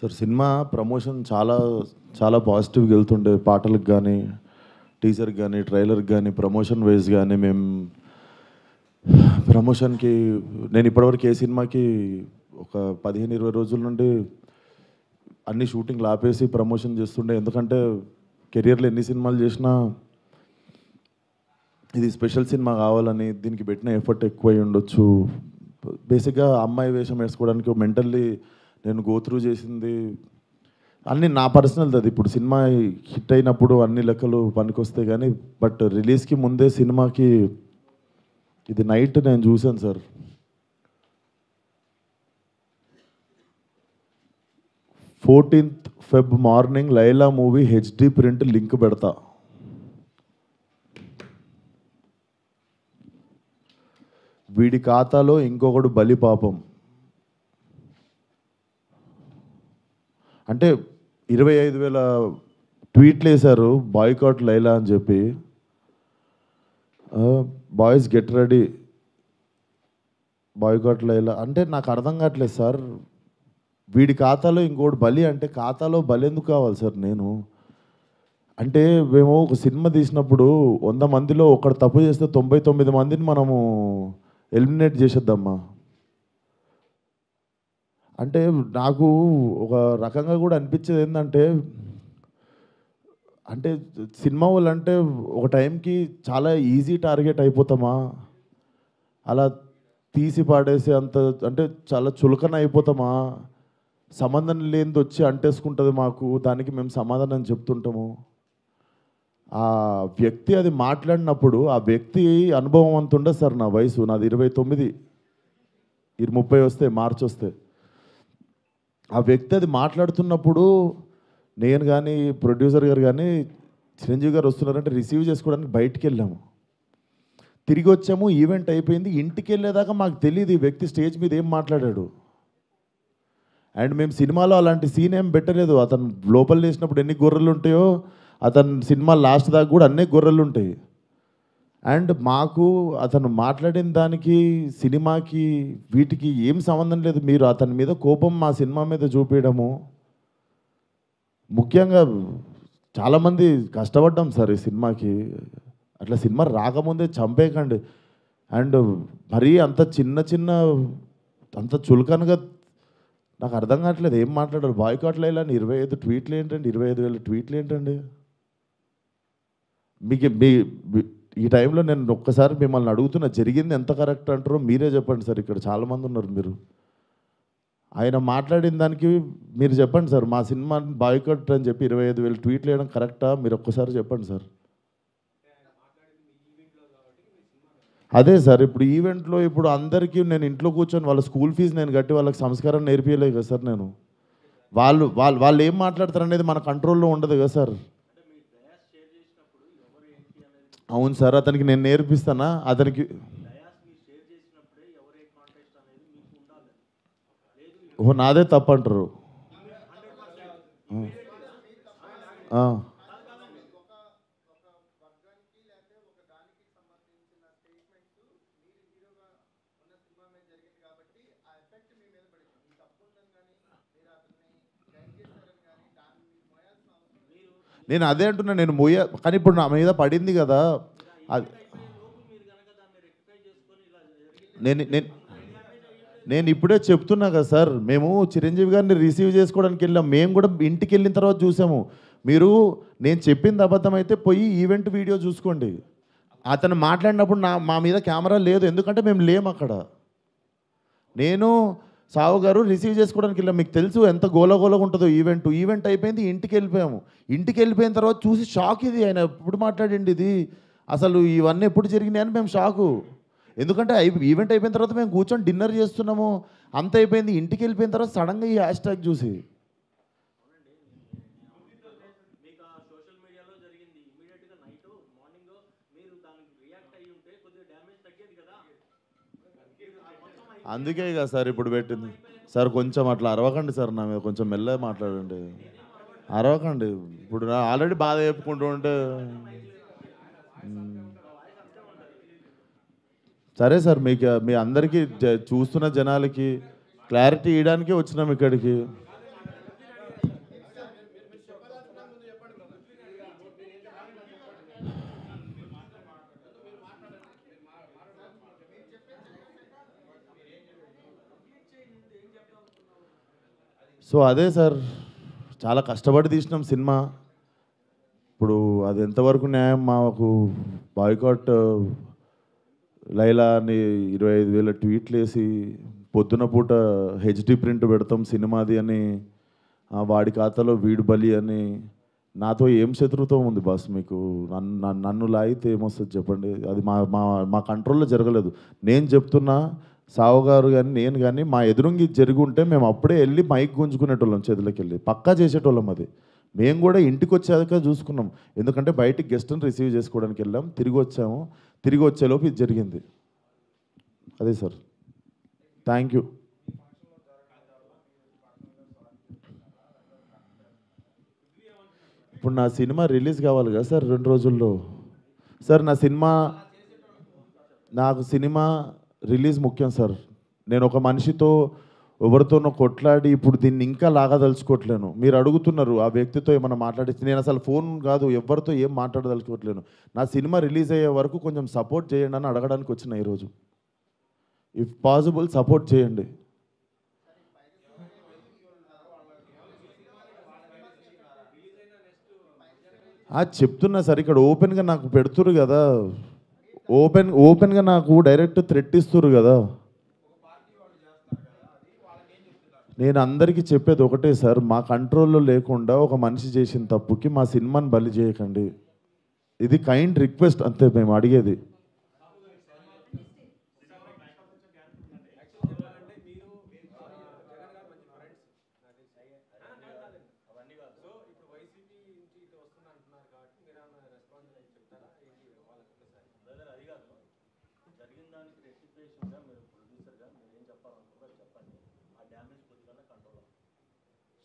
Sir cinema promotion చాలా చాలా పాజిటివ్గా వెళ్తుండే, పాటలకు కానీ టీజర్కి కానీ ట్రైలర్కి కానీ ప్రమోషన్ వైజ్ కానీ మేము ప్రమోషన్కి నేను ఇప్పటివరకు ఏ సినిమాకి ఒక 15-20 రోజుల నుండి అన్ని షూటింగ్లు ఆపేసి ప్రమోషన్ చేస్తుండే. ఎందుకంటే కెరియర్లో ఎన్ని సినిమాలు చేసినా ఇది స్పెషల్ సినిమా కావాలని దీనికి పెట్టిన ఎఫర్ట్ ఎక్కువై ఉండొచ్చు. బేసిక్గా అమ్మాయి వేషం వేసుకోవడానికి మెంటల్లీ నేను గోత్రూ చేసింది అన్నీ నా పర్సనల్. అది ఇప్పుడు సినిమా హిట్ అయినప్పుడు అన్ని లెక్కలు పనికొస్తాయి కానీ బట్ రిలీజ్కి ముందే సినిమాకి ఇది నైట్ నేను చూశాను sir. 14th Feb morning Laila movie HD print link పెడతా. వీడి ఖాతాలో ఇంకొకడు బలి పాపం అంటే 25,000 ట్వీట్లు వేశారు బాయ్కాట్ లైలా అని చెప్పి. Boys get ready boycott Laila అంటే నాకు అర్థం కావట్లేదు సార్. వీడి ఖాతాలో ఇంకోటి బలి అంటే ఖాతాలో బలి ఎందుకు కావాలి సార్? నేను అంటే మేము ఒక సినిమా తీసినప్పుడు 100 మందిలో ఒకడు తప్పు చేస్తే 99 మందిని మనము ఎలిమినేట్ చేసేద్దామా అంటే నాకు ఒక రకంగా కూడా అనిపించేది ఏంటంటే అంటే సినిమా వాళ్ళు అంటే ఒక టైంకి చాలా ఈజీ టార్గెట్ అయిపోతామా, అలా తీసి పాడేసి అంత అంటే చాలా చులకన అయిపోతామా, సంబంధం లేనిది వచ్చి అంటేసుకుంటుంది మాకు, దానికి మేము సమాధానం చెప్తుంటాము. ఆ వ్యక్తి అది మాట్లాడినప్పుడు ఆ వ్యక్తి అనుభవం అంత ఉండదు సార్. నా వయసు నాది 29, 30 వస్తే మార్చి వస్తే ఆ వ్యక్తి అది మాట్లాడుతున్నప్పుడు నేను కానీ ప్రొడ్యూసర్ గారు కానీ చిరంజీవి గారు వస్తున్నారంటే రిసీవ్ చేసుకోవడానికి బయటికి వెళ్ళాము. తిరిగి వచ్చాము, ఈవెంట్ అయిపోయింది. ఇంటికి వెళ్ళేదాకా మాకు తెలియదు ఈ వ్యక్తి స్టేజ్ మీద ఏం మాట్లాడాడు. అండ్ మేము సినిమాలో అలాంటి సీన్ ఏం పెట్టలేదు. అతను లోపల వేసినప్పుడు ఎన్ని గొర్రెలు ఉంటాయో అతను సినిమా లాస్ట్ దాకా కూడా అన్నీ గొర్రెలు ఉంటాయి. అండ్ మాకు అతను మాట్లాడిన దానికి సినిమాకి వీటికి ఏం సంబంధం లేదు. మీరు అతని మీద కోపం మా సినిమా మీద చూపించడము, ముఖ్యంగా చాలామంది కష్టపడ్డాం సార్ ఈ సినిమాకి. అట్లా సినిమా రాకముందే చంపేయకండి. అండ్ మరీ అంత చిన్న అంత చులకనగా నాకు అర్థం కావట్లేదు ఏం మాట్లాడారు. బాయ్కాట్ లైలా అని 25 ట్వీట్లు ఏంటండి? 25,000 ట్వీట్లు ఏంటండి? మీకు ఈ టైంలో నేను ఒక్కసారి మిమ్మల్ని అడుగుతున్నా, జరిగింది ఎంత కరెక్ట్ అంటారో మీరే చెప్పండి సార్. ఇక్కడ చాలామంది ఉన్నారు. మీరు ఆయన మాట్లాడిన దానికి మీరు చెప్పండి సార్. మా సినిమా బాయ్కాట్ అని చెప్పి 25,000 ట్వీట్లు వేయడం కరెక్టా? మీరు ఒక్కసారి చెప్పండి సార్. అదే సార్, ఇప్పుడు ఈవెంట్లో ఇప్పుడు అందరికీ నేను ఇంట్లో కూర్చొని వాళ్ళ స్కూల్ ఫీజు నేను కట్టి వాళ్ళకి సంస్కారం నేర్పించలేదు కదా సార్. నేను వాళ్ళు ఏం మాట్లాడతారు అనేది మన కంట్రోల్లో ఉండదు కదా సార్. అవును సార్, అతనికి నేను నేర్పిస్తానా? అతనికి ఓహో నాదే తప్పు అంటారు. నేను అదే అంటున్నా, నేను కానీ ఇప్పుడు నా మీద పడింది కదా. నేను నేను ఇప్పుడే చెప్తున్నా కదా సార్. మేము చిరంజీవి గారిని రిసీవ్ చేసుకోవడానికి వెళ్ళాం. మేము కూడా ఇంటికి వెళ్ళిన తర్వాత చూసాము. మీరు నేను చెప్పింది అబద్ధం అయితే పోయి ఈవెంట్ వీడియో చూసుకోండి. అతను మాట్లాడినప్పుడు మా మీద కెమెరా లేదు, ఎందుకంటే మేము లేము అక్కడ. నేను సావు గారు రిసీవ్ చేసుకోవడానికి వెళ్ళాం. మీకు తెలుసు ఎంత గోలగోలగా ఉంటుందో ఈవెంట్ అయిపోయింది, ఇంటికి వెళ్ళిపోయాము. ఇంటికి వెళ్ళిపోయిన తర్వాత చూసి షాక్. ఇది ఆయన ఎప్పుడు మాట్లాడండి, ఇది అసలు ఇవన్నీ ఎప్పుడు జరిగినాయి అని మేము షాకు. ఎందుకంటే ఈవెంట్ అయిపోయిన తర్వాత మేము కూర్చొని డిన్నర్ చేస్తున్నాము, అంత అయిపోయింది. ఇంటికి వెళ్ళిపోయిన తర్వాత సడన్గా ఈ హ్యాష్ ట్యాగ్ చూసి అందుకే కదా సార్ ఇప్పుడు పెట్టింది. సార్ కొంచెం అట్లా అరవకండి సార్, నా మీద కొంచెం మెల్లగా మాట్లాడండి. అరవకండి. ఇప్పుడు ఆల్రెడీ బాధ చెప్పుకుంటూ ఉంటే సరే సార్. మీకు మీ అందరికీ చూస్తున్న జనాలకి క్లారిటీ ఇవ్వడానికే వచ్చినాం ఇక్కడికి. సో అదే సార్, చాలా కష్టపడి తీసినాం సినిమా. ఇప్పుడు అది ఎంతవరకు న్యాయం? మాకు బాయ్కాట్ లైలా అని 25,000 ట్వీట్లు వేసి పొద్దున పూట హెచ్డి ప్రింట్ పెడతాం సినిమాది అని, వాడి ఖాతాలో వీడు బలి అని. నాతో ఏం శత్రుత్వం ఉంది బాస్ మీకు? నన్ను లాగితే ఏమొస్తుంది చెప్పండి? అది మా మా మా కంట్రోల్లో జరగలేదు. నేను చెప్తున్నా, సావు గారు కానీ నేను కానీ మా ఎదురుంగి జరిగి ఉంటే మేము అప్పుడే వెళ్ళి మైక్ గుంజుకునేటోళ్ళం, చేతులకి వెళ్ళి పక్కా చేసేటోళ్ళం. అది మేము కూడా ఇంటికి వచ్చాక చూసుకున్నాం, ఎందుకంటే బయటికి గెస్ట్ని రిసీవ్ చేసుకోవడానికి వెళ్ళాం, తిరిగి వచ్చాము. తిరిగి వచ్చేలోపు ఇది జరిగింది. అదే సార్. Thank you. ఇప్పుడు నా సినిమా రిలీజ్ కావాలి కదా సార్ 2 రోజుల్లో. సార్ నాకు సినిమా రిలీజ్ ముఖ్యం సార్. నేను ఒక మనిషితో ఎవరితోనో కొట్లాడి ఇప్పుడు దీన్ని ఇంకా లాగదలుచుకోవట్లేను. మీరు అడుగుతున్నారు ఆ వ్యక్తితో ఏమైనా మాట్లాడించి, నేను అసలు ఫోన్ కాదు ఎవరితో ఏం మాట్లాడదలుచుకోవట్లేను. నా సినిమా రిలీజ్ అయ్యే వరకు కొంచెం సపోర్ట్ చేయండి అని అడగడానికి వచ్చిన ఈరోజు. ఇఫ్ పాసిబుల్ సపోర్ట్ చేయండి. చెప్తున్నా సార్, ఇక్కడ ఓపెన్గా నాకు పెడుతురు కదా, ఓపెన్గా నాకు డైరెక్ట్ థ్రెట్ ఇస్తురు కదా. నేను అందరికీ చెప్పేది ఒకటే సార్, మా కంట్రోల్లో లేకుండా ఒక మనిషి చేసిన తప్పుకి మా సినిమాని బలి చేయకండి. ఇది కైండ్ రిక్వెస్ట్ అంతే మేము అడిగేది.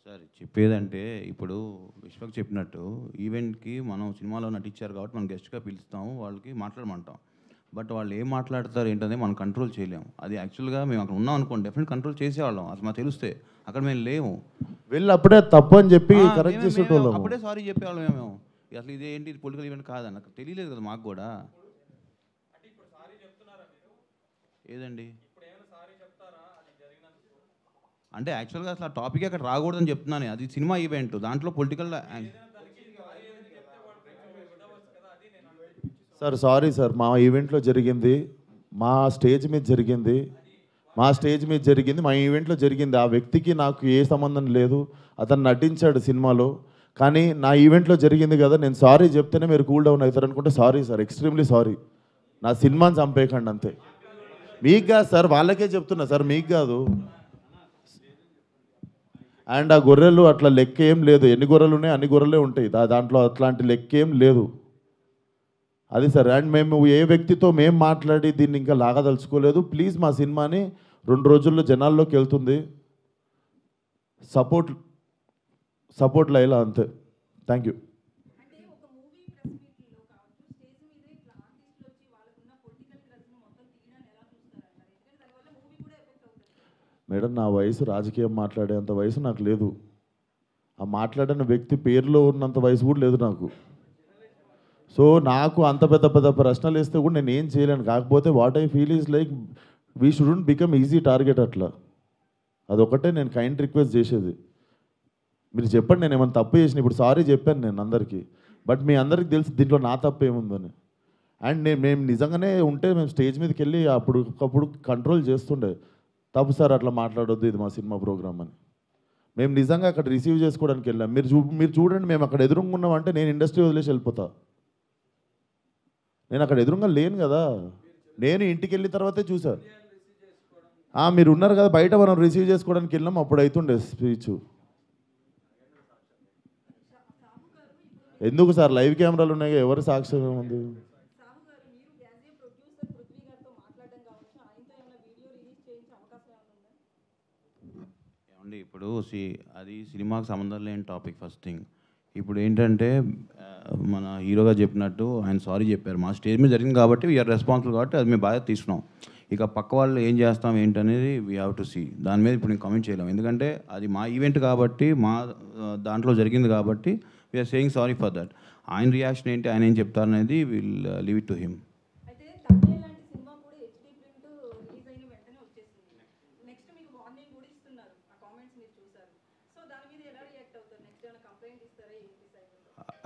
సార్ చెప్పేదంటే, ఇప్పుడు విశ్వక్ చెప్పినట్టు ఈవెంట్కి మనం సినిమాలో నటించారు కాబట్టి మనం గెస్ట్గా పిలుస్తాము, వాళ్ళకి మాట్లాడమంటాం. బట్ వాళ్ళు ఏం మాట్లాడతారు ఏంటనేది మనం కంట్రోల్ చేయలేము. అది యాక్చువల్గా మేము అక్కడ ఉన్నాం అనుకోండి, డెఫినెట్ కంట్రోల్ చేసేవాళ్ళం. అసలు మాకు తెలిస్తే అక్కడ మేము లేము. వెళ్ళి అప్పుడే తప్పు అని చెప్పి కరెక్ట్ చేసేటోళ్ళం. అప్పుడే సారీ చెప్పేవాళ్ళం మేము. అసలు ఇదేంటి పొలిటికల్ ఈవెంట్ కాదని నాకు తెలియలేదు కదా మాకు కూడా. ఏదండి అంటే యాక్చువల్గా అసలు ఆ టాపిక్ అక్కడ రాకూడదని చెప్తున్నాను. అది సినిమా ఈవెంట్, దాంట్లో పొలిటికల్. సార్ సారీ సార్, మా ఈవెంట్లో జరిగింది, మా స్టేజ్ మీద జరిగింది, మా ఈవెంట్లో జరిగింది. ఆ వ్యక్తికి నాకు ఏ సంబంధం లేదు. అతను నటించాడు సినిమాలో, కానీ నా ఈవెంట్లో జరిగింది కదా, నేను సారీ చెప్తేనే మీరు కూల్ డౌన్ అవుతారు అనుకుంటే సారీ సార్, ఎక్స్ట్రీమ్లీ సారీ. నా సినిమాని చంపేయకండి అంతే. మీకు కాదు సార్, వాళ్ళకే చెప్తున్నా సార్, మీకు కాదు. అండ్ ఆ గొర్రెలు అట్లా లెక్క ఏం లేదు, ఎన్ని గొర్రెలు ఉన్నాయి అన్ని గొర్రెలే ఉంటాయి, దాంట్లో అట్లాంటి లెక్క ఏం లేదు. అది సార్. అండ్ మేము ఏ వ్యక్తితో మేము మాట్లాడి దీన్ని ఇంకా లాగదలుచుకోలేదు. ప్లీజ్ మా సినిమాని 2 రోజుల్లో జనాల్లోకి వెళ్తుంది, సపోర్ట్ లైలా అంతే. Thank you. మేడం, నా వయసు రాజకీయం మాట్లాడేంత వయసు నాకు లేదు. ఆ మాట్లాడిన వ్యక్తి పేరులో ఉన్నంత వయసు కూడా లేదు నాకు. సో నాకు అంత పెద్ద పెద్ద ప్రశ్నలు వేస్తే కూడా నేను ఏం చేయలేను. కాకపోతే what I feel is like we shouldn't become easy target. అట్లా అదొకటే నేను కైండ్ రిక్వెస్ట్ చేసేది. మీరు చెప్పండి నేను ఏమైనా తప్పు చేసిన. ఇప్పుడు సారీ చెప్పాను నేను అందరికీ, బట్ మీ అందరికీ తెలుసు దీంట్లో నా తప్పు ఏముందని. అండ్ మేము నిజంగానే ఉంటే మేము స్టేజ్ మీదకి వెళ్ళి ఒకప్పుడు కంట్రోల్ చేస్తుండే, తప్పు సార్ అట్లా మాట్లాడొద్దు, ఇది మా సినిమా ప్రోగ్రామ్ అని. మేము నిజంగా అక్కడ రిసీవ్ చేసుకోవడానికి వెళ్ళాం. మీరు చూడండి, మేము అక్కడ ఎదురుకున్నాం అంటే నేను ఇండస్ట్రీ వదిలేసి వెళ్ళిపోతా. నేను అక్కడ ఎదురుగా లేను కదా, నేను ఇంటికి వెళ్ళిన తర్వాతే చూసా. మీరు ఉన్నారు కదా బయట, మనం రిసీవ్ చేసుకోవడానికి వెళ్ళాం, అప్పుడు అవుతుండే స్పీచ్. ఎందుకు సార్, లైవ్ కెమెరాలు ఉన్నాయి, ఎవరి సాక్ష్యం ఏముంది? ఏమండి ఇప్పుడు అది సినిమాకి సంబంధం లేని టాపిక్ ఫస్ట్ థింగ్. ఇప్పుడు ఏంటంటే మన హీరోగా చెప్పినట్టు ఆయన సారీ చెప్పారు, మా స్టేజ్ మీద జరిగింది కాబట్టి వీఆర్ రెస్పాన్సిబుల్ కాబట్టి అది మేము బాగా తీసుకున్నాం. ఇక పక్క వాళ్ళు ఏం చేస్తాం ఏంటనేది వీ హ్యావ్ టు సీ. దాని మీద ఇప్పుడు నేను కామెంట్ చేయలేము, ఎందుకంటే అది మా ఈవెంట్ కాబట్టి, మా దాంట్లో జరిగింది కాబట్టి we are saying sorry for that. ఆయన రియాక్షన్ ఏంటి, ఆయన ఏం చెప్తారనేది will leave it to him.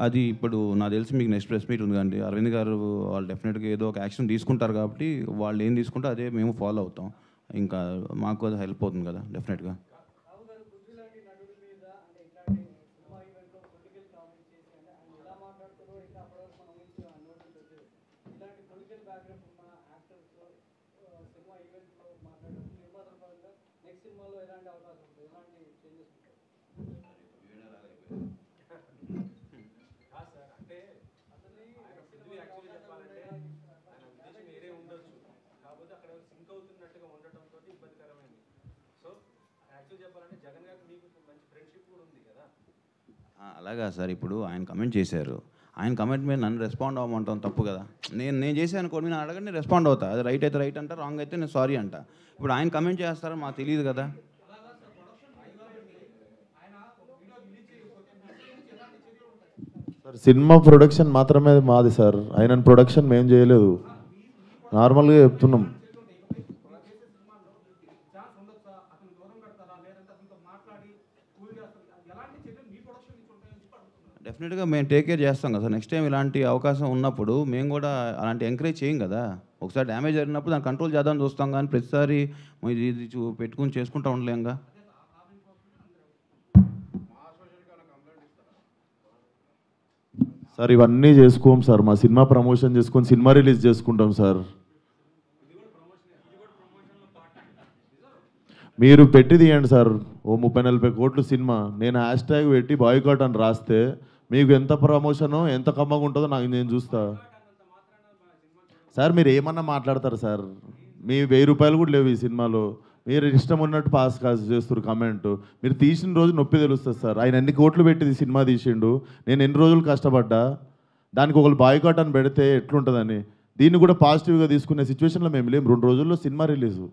అది ఇప్పుడు నాకు తెలిసి మీకు నెక్స్ట్ ప్రెస్ మీట్ ఉంది కండి, అరవింద్ గారు వాళ్ళు డెఫినెట్గా ఏదో ఒక యాక్షన్ తీసుకుంటారు కాబట్టి వాళ్ళు ఏం తీసుకుంటే అదే మేము ఫాలో అవుతాం. ఇంకా మాకు అది హెల్ప్ అవుతుంది కదా డెఫినెట్గా. అలాగా సార్, ఇప్పుడు ఆయన కమెంట్ చేశారు, ఆయన కమెంట్ మీద నన్ను రెస్పాండ్ అవ్వమంటాం తప్పు కదా. నేను చేశాను అనుకోండి, నేను అడగండి, నేను రెస్పాండ్ అవుతా. అది రైట్ అయితే రైట్ అంట, రాంగ్ అయితే నేను సారీ అంట. ఇప్పుడు ఆయన కమెంట్ చేస్తారని మాకు తెలియదు కదా. సార్ సినిమా ప్రొడక్షన్ మాత్రమే మాది సార్, ఆయన ప్రొడక్షన్ మేము చేయలేదు, నార్మల్గా చెప్తున్నాం. డెఫినెట్గా మేము టేక్ కేర్ చేస్తాం కదా సార్. నెక్స్ట్ టైం ఇలాంటి అవకాశం ఉన్నప్పుడు మేము కూడా అలాంటి ఎంకరేజ్ చేయం కదా. ఒకసారి డ్యామేజ్ జరిగినప్పుడు దాన్ని కంట్రోల్ చేద్దామని చూస్తాం, కానీ ప్రతిసారి ఇది పెట్టుకుని చేసుకుంటూ ఉండలేంగా. సార్ ఇవన్నీ చేసుకోం సార్, మా సినిమా ప్రమోషన్ చేసుకొని సినిమా రిలీజ్ చేసుకుంటాం సార్. మీరు పెట్టి తీయండి సార్, ఓ 30-40 కోట్లు సినిమా, నేను హ్యాష్ ట్యాగ్ పెట్టి బాయ్కాట్ అని రాస్తే మీకు ఎంత ప్రమోషనో ఎంత కమ్మగా ఉంటుందో నేను చూస్తా సార్. మీరు ఏమన్నా మాట్లాడతారు సార్, మీ 1000 రూపాయలు కూడా లేవు ఈ సినిమాలో, మీరు ఇష్టం ఉన్నట్టు పాస్ చేస్తారు కమెంట్. మీరు తీసిన రోజు నొప్పి తెలుస్తుంది సార్. ఆయన ఎన్ని కోట్లు పెట్టి సినిమా తీసిండు, నేను ఎన్ని రోజులు కష్టపడ్డా, దానికి ఒకళ్ళు బాయ్కాట్ అని పెడితే ఎట్లుంటుందని. దీన్ని కూడా పాజిటివ్గా తీసుకునే సిచ్యువేషన్లో మేము లేము. 2 రోజుల్లో సినిమా రిలీజు,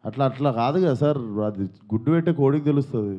అట్లా కాదు కదా సార్, అది గుడ్డు పెట్టే కోడికి తెలుస్తుంది.